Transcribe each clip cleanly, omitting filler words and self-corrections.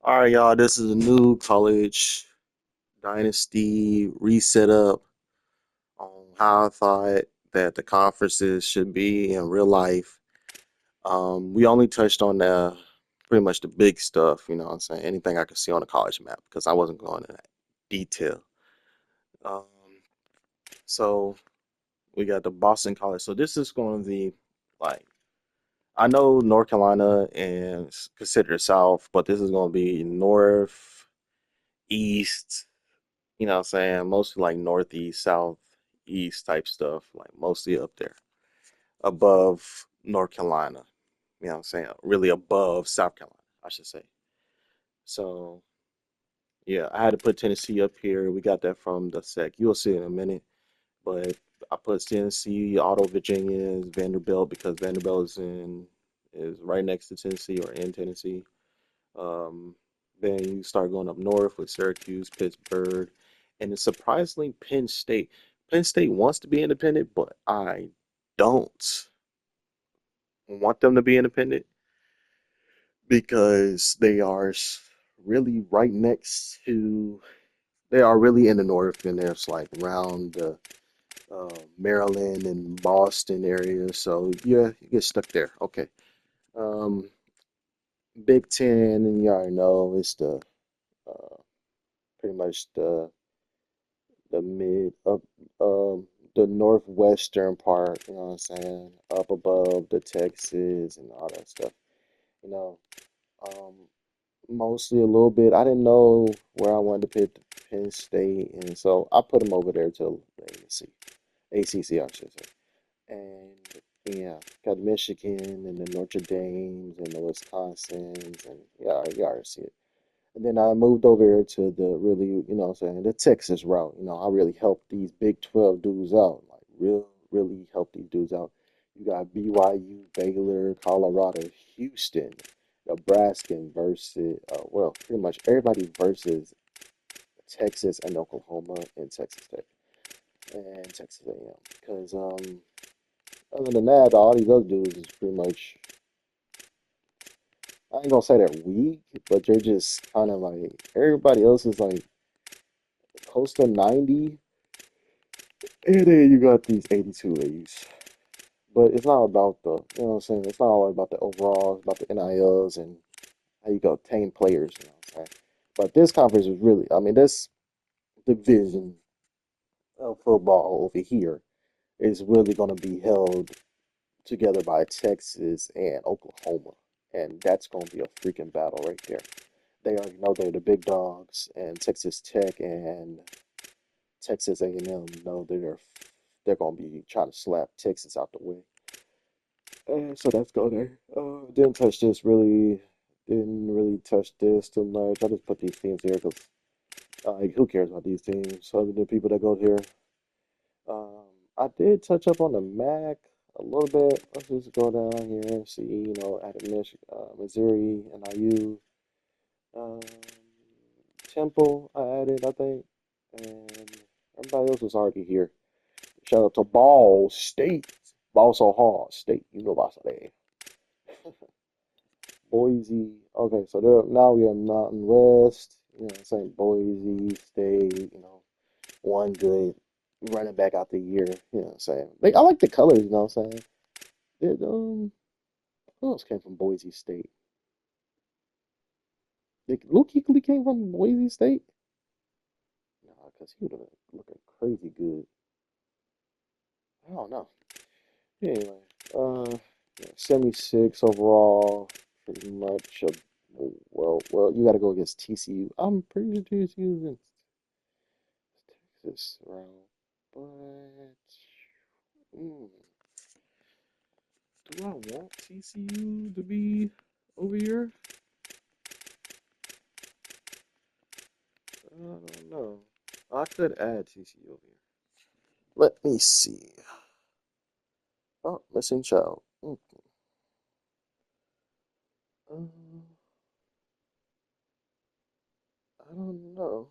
All right, y'all. This is a new college dynasty reset up on how I thought that the conferences should be in real life. We only touched on the pretty much the big stuff, you know what I'm saying? Anything I could see on the college map because I wasn't going into that detail. Um, so we got the Boston College. So this is going to be like I know North Carolina is considered South, but this is going to be North, East. You know what I'm saying? Mostly like northeast, southeast type stuff, like mostly up there above North Carolina. You know what I'm saying? Really above South Carolina, I should say. So, yeah, I had to put Tennessee up here. We got that from the SEC. You'll see in a minute. But I put Tennessee, Auto Virginia, Vanderbilt because Vanderbilt is right next to Tennessee or in Tennessee. Um, then you start going up north with Syracuse, Pittsburgh, and it's surprisingly Penn State. Penn State wants to be independent, but I don't want them to be independent because really right next to, they are really in the north, and there's like around the Maryland and Boston area. So yeah, you get stuck there. Okay. Um, Big Ten, and you already know it's uh, pretty much the mid up the northwestern part, you know what I'm saying? Up above the Texas and all that stuff. You know, um mostly a little bit. I didn't know where I wanted to pick Penn State, and so I put them over there to the ACC, I should say. And yeah, got Michigan and the Notre Dames and the Wisconsins, and yeah, you already see it. And then I moved over here to the really, you know what I'm saying, the Texas route. You know, I really helped these Big 12 dudes out. Like, really helped these dudes out. You got BYU, Baylor, Colorado, Houston, Nebraska versus, well, pretty much everybody versus Texas and Oklahoma and Texas Tech and Texas A&M. Because other than that, all these other dudes is pretty much, I ain't gonna say they're weak, but they're just kind of like, everybody else is like close to 90. And then you got these 82 A's. But it's not about the, you know what I'm saying? It's not all about the overall, it's about the NILs and how you go obtain players, you know what I'm saying? But this conference is really, I mean, this division of football over here is really going to be held together by Texas and Oklahoma. And that's going to be a freaking battle right there. They already know they're the big dogs, and Texas Tech and Texas A&M know they're going to be trying to slap Texas out the way. So that's go there. Didn't touch this really. Didn't really touch this too much. I just put these teams here because like, who cares about these teams other than people that go here. Um, I did touch up on the MAC a little bit. Let's just go down here and see. You know, at Missouri, NIU, um, Temple. I added, I think, and everybody else was already here. Shout out to Ball State. Ball so hard, State. You know about that. Boise. Okay, so now we have Mountain West. You know, what I'm saying Boise State. You know, one good running back out the year. You know, what I'm saying like I like the colors. You know, what I'm saying who else came from Boise State? Like Luke Kuechly came from Boise State. Nah, cause he would have been looking crazy good. I don't know. Anyway, yeah, 76 overall, pretty much. Well, you got to go against TCU. I'm pretty sure TCU is in Texas round, but mm, do I want TCU to be over here? I don't know. I could add TCU over here. Let me see. Oh, missing child. Um, I don't know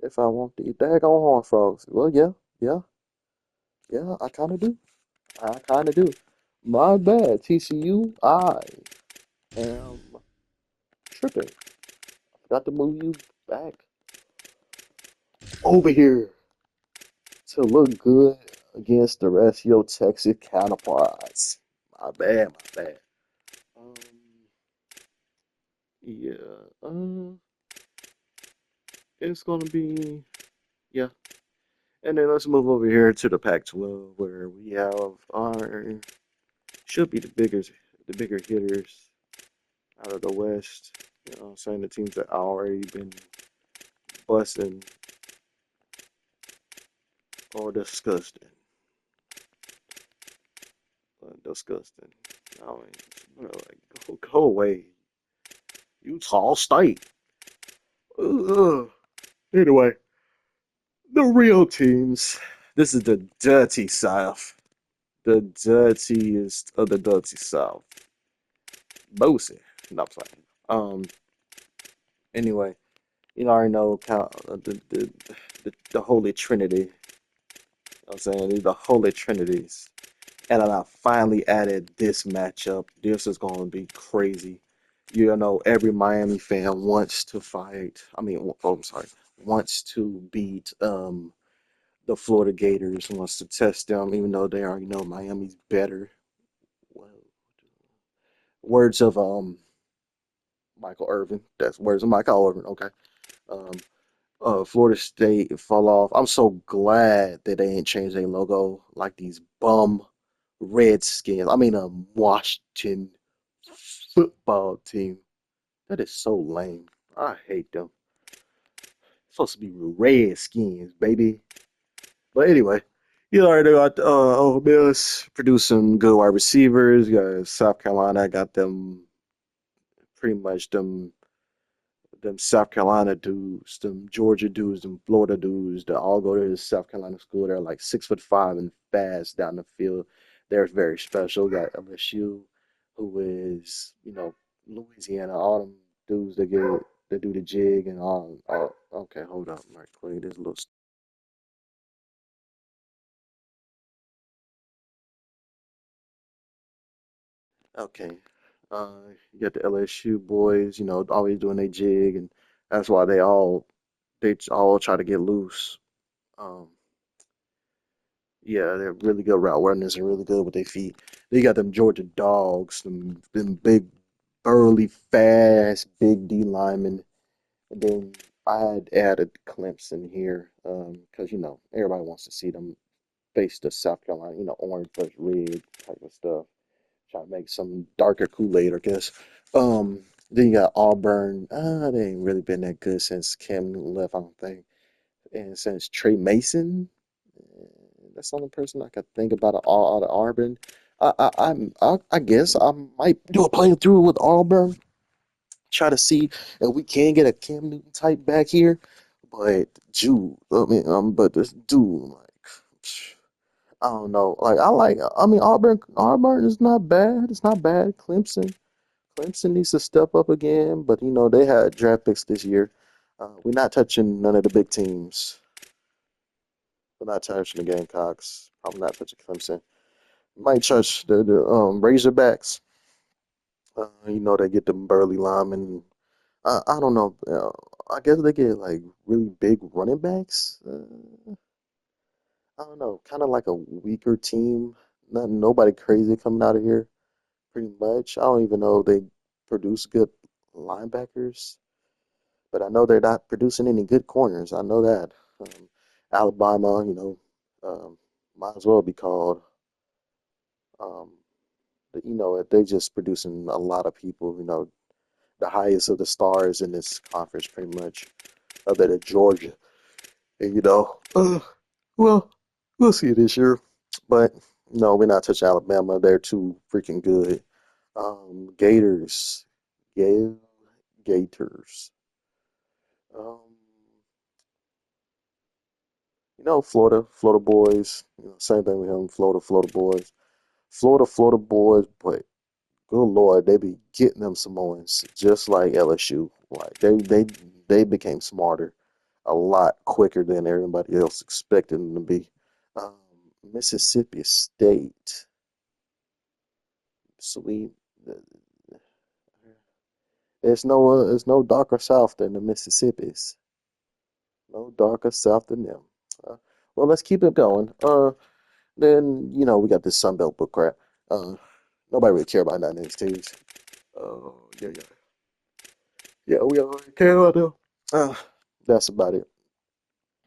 if I want the daggone Horned Frogs. Well, yeah, yeah, I kind of do. I kind of do. My bad, TCU. I am tripping. got to move you back over here to look good against the rest of your Texas counterparts. My bad, my bad. Um, yeah, it's gonna be yeah. And then let's move over here to the Pac-12 where we have our should be the bigger hitters out of the West. You know, what I'm saying the teams that already been busting or disgusting, disgusting. I mean, bro, like go away, Utah State. Ugh. Anyway, the real teams. This is the dirty South, the dirtiest of the dirty South. Boosie. No, I'm sorry. Anyway, you already know the Holy Trinity. You know what I'm saying the Holy Trinities. And then I finally added this matchup. This is going to be crazy. You know, every Miami fan wants to fight. I mean, oh, I'm sorry, wants to beat the Florida Gators. Wants to test them, even though they already know Miami's better. Well, words of Michael Irvin. That's words of Michael Irvin. Okay. Um, Florida State fall off. I'm so glad that they ain't changed their logo like these bum Redskins. I mean, a Washington football team. That is so lame. I hate them. It's supposed to be Redskins, baby. But anyway, you already got Ole Miss producing good wide receivers. You got South Carolina got them pretty much them South Carolina dudes, them Georgia dudes, them Florida dudes that all go to the South Carolina school. They're like 6'5" and fast down the field. They're very special. Got LSU, who is, you know, Louisiana, all them dudes that do the jig and all. Okay, hold up, right quick. This little okay. You got the LSU boys, you know, always doing their jig, and that's why they all try to get loose. Um, Yeah, they're really good route runners and really good with their feet. They got them Georgia dogs, them big, burly, fast, big D linemen. And then I had added Clemson here, because you know everybody wants to see them face the South Carolina, you know, orange versus red type of stuff. Try to make some darker Kool-Aid, I guess. Then you got Auburn. They ain't really been that good since Cam Newton left, I don't think. And since Trey Mason, that's the only person I could think about all out of Auburn. I guess I might do a playthrough with Auburn, try to see if we can get a Cam Newton type back here. But Jude, I mean, but this dude, like, I don't know. I mean, Auburn is not bad. It's not bad. Clemson needs to step up again, but you know they had draft picks this year. We're not touching none of the big teams. We're not touching the Gamecocks. Probably not touching Clemson. Might touch the Razorbacks. You know they get the burly linemen. I don't know. I guess they get like really big running backs. I don't know. Kind of like a weaker team. Nobody crazy coming out of here. Pretty much. I don't even know if they produce good linebackers, but I know they're not producing any good corners. I know that. Alabama, you know, might as well be called. Um, you know, they just producing a lot of people. You know, the highest of the stars in this conference, pretty much, other than Georgia. And you know, well, we'll see this year. But no, we're not touching Alabama. They're too freaking good. Gators, Gale Gators. Um, you know, Florida boys. You know, same thing with him. Florida boys. Florida boys. But good Lord, they be getting them Samoans just like LSU. Like they became smarter a lot quicker than everybody else expected them to be. Um, Mississippi State, sweet. It's no darker south than the Mississippi's. No darker south than them. Uh, well, let's keep it going. Then we got this Sunbelt book crap. Uh, Nobody really care about none of these teams. Yeah, yeah, yeah. We all care about them. Uh, that's about it.